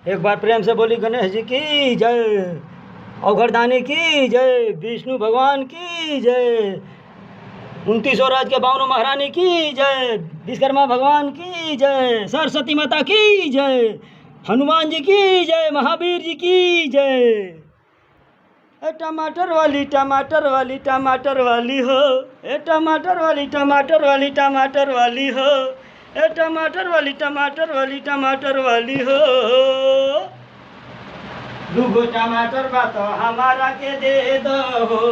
एक बार प्रेम से बोली गणेश जी की जय, अवघड़दानी की जय, विष्णु भगवान की जय, 29 राज के 52 महारानी की जय, विश्वकर्मा भगवान की जय, सरस्वती माता की जय, हनुमान जी की जय, महावीर जी की जय। टमाटर वाली टमाटर वाली टमाटर वाली हो, टमाटर वाली टमाटर वाली टमाटर वाली हो, टमाटर वाली टमाटर वाली टमाटर वाली हो। दूगो टमाटर बा तो हमारा के दे दो,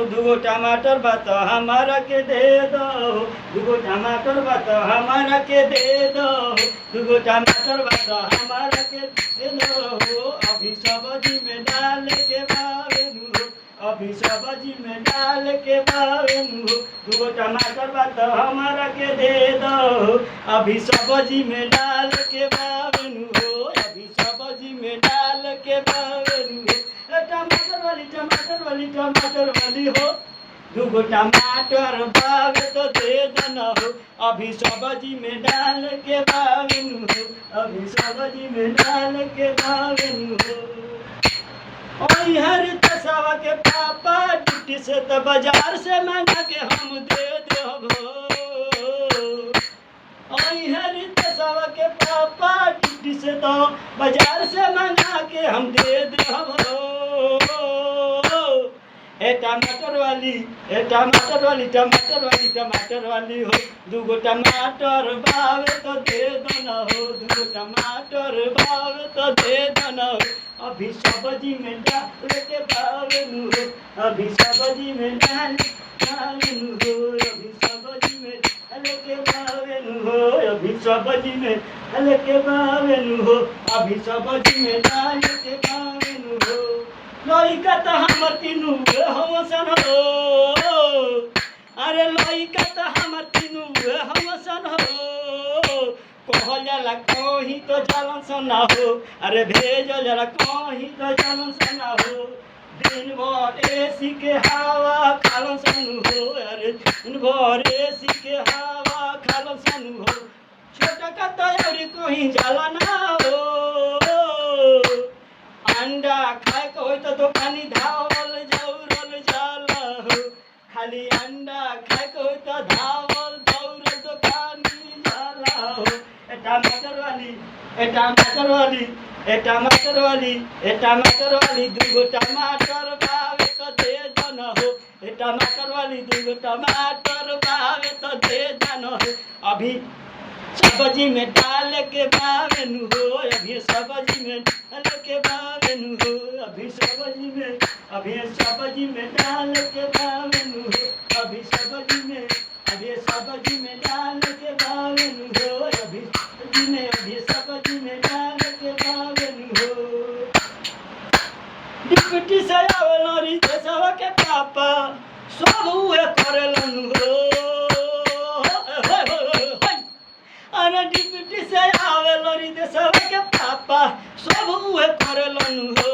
दूगो टमाटर बा तो हमारा के दे दो, दूगो टमाटर बा तो हमारा के दे दो, दूगो टमाटर बा तो हमारा के दे दो। अभी सब्जी में डाल के बावेनु, अभी सब्जी में डाल के बावेनु, दूगो टमाटर बा तो हमारा के दे दो, अभी सब्जी में डाल के बावेनु, अभी सब्जी में डाल के बावेनु। टमाटर वाली टमाटर वाली हो, दूगो टमाटर बावे तो दे देना हो, अभी सब्जी में डाल के बावेनु हो, अभी सब्जी में डाल के बावेनु हो। और हर तसावा के पापा ड्यूटी से तो बाजार से मंगा के हम दे देबो, और हर तसावा के पापा ड्यूटी से तो बाजार से मंगा के हम दे देबो। टमाटर वाली टमाटर वाली टमाटर वाली टमाटर वाली हो, दूगो टमाटर बावे तो दे देना हो, दूगो टमाटर बावे तो दे देना हो, अभी सब्जी में डाल के बावेनु हो, अभी सब्जी में डाल बावेनु हो, अभी सब्जी में डाल के बावेनु हो, अभी सब्जी में डाल के बावेनु हो, अभी सब्जी में डाल के बावेनु हो। लइका तो हमर तीनू हमसन हो, अरे लइका तो हमर तीनू हमसन हो, कहल जाला कहीं तो जालन सना हो, अरे भेजल जाला कहीं तो जालन सना हो। दिन भर एसी के हवा खालन सनु हो, अरे दिन भर एसी के हवा खालन सनु हो, छोटा का तैयारी कहीं जाला ना हो। अंडा खाए के हो तो दुकानी धावल जौरल जाला हो, खाली अंडा खाए के हो तो धावल जौरल दुकानी जाला हो। टमाटर वाली टमाटर वाली टमाटर वाली टमाटर वाली, दूगो टमाटर बावे तो दे देना हो, टमाटर वाली दूगो टमाटर बावे तो दे देना हो, अभी सब्जी में डाल के बावेनु हो, अभी सब्जी में डाल के बावेनु हो, अभी सब्जी में डाल के बावेनु हो, अभी सब्जी में डाल के बावेनु हो, अभी सब्जी में डाल के बावेनु हो। डिप्टी से आवल री देशवा के पापा सब हुए करेलन हो, अरे डिप्टी से आवेल री देशवा के पापा सब उहे करेलन हो।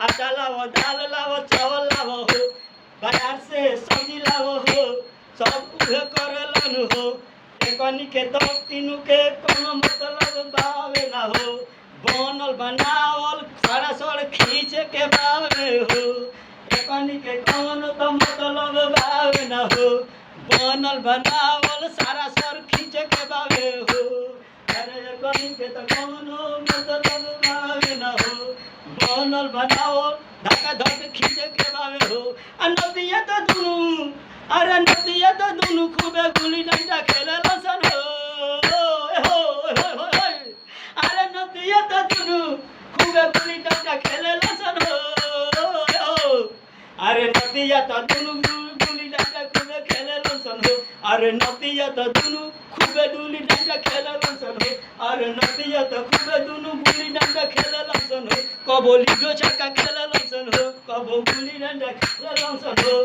आटा लावो, दाल लावो, चावल लावो हो, बाजार से सब्जी लावो हो, सब उहे करेलन हो। एकनी के तो तीनू के कोनो मतलब बावे ना हो, बनल बनावल सारा सड़ खींच के बावे हो, एकनी के कोनो तो मतलब बावे ना हो, बनल बनावल सारा सर खींच के बावे हो, अरे कहीं के तो कोनो मतलब बावे ना हो, बनल बनावल धक्का धक खींच के बावे हो। नदिया तो दुनू, अरे नदिया तो दुनू खूबे गुली डंडा खेले सन हो, अरे नदिया तो दुनू खूबे गुली डंडा खेले सन हो, अरे नदिया तो दुनू गुली डंडा खूबे खेले सन हो, अरे नदिया तो दुनू खूबे गुली डंडा खेले सन हो, अरे नदिया तो खूबे दुनू गुली डंडा खेले सन हो, कबो लीडो छक्का खेले सन हो, कबो गुली डंडा खेले सन हो।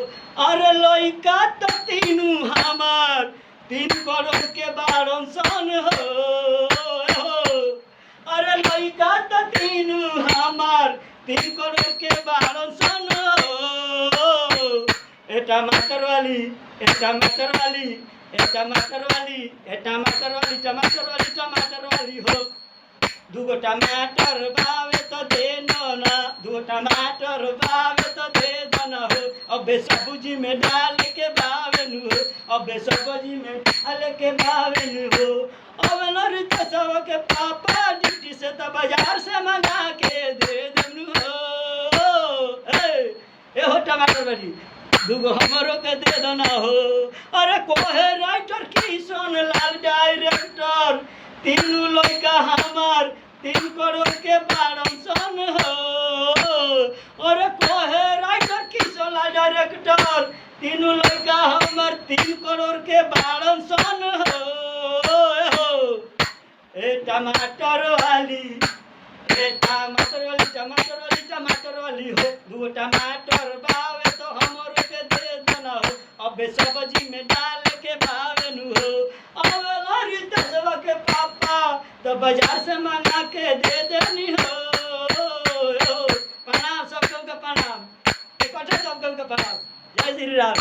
अरे लइका तो तीनू हमार 3 करोड़ के 12 सन हो, अरे लइका तो तीनू हमार 3 करोड़ के 12 सन हो। टमाटर वाली टमाटर वाली टमाटर वाली टमाटर वाली टमाटर वाली टमाटर वाली हो, दूगो टमाटर बावे तो दे ना, दूगो टमाटर बावे तो दे दना हो, अबे सब्जी में डाल के बावे नु हो, अबे सब्जी में डाल के बावे नु हो। अब लड़ित सब के पापा ड्यूटी से तो बाजार से मंगा के दे देनु हो। ए हो टमाटर बड़ी दूगो हमरो के दे देना हो। अरे कोहे राइटर किशन लाल डायरेक्टर, तीनों लड़का हमार 3 करोड़ के 12 सन हो। अरे कोहे राइटर किशन लाल डायरेक्टर, तीनों लड़का हमार 3 करोड़ के 12 सन हो। ए टमाटर वाली, ए टमाटर वाली, टमाटर वाली, टमाटर वाली हो, दूगो टमाटर बावे तो हमरो के दे देना हो, अबे सब्जी में डाल के बावे नु हो। अब लड़ी दसवा के पापा तो बाजार से मंगा के दे देनी हो। प्रणाम सबको के प्रणाम, इकट्ठे सबको के प्रणाम। जय श्री राम।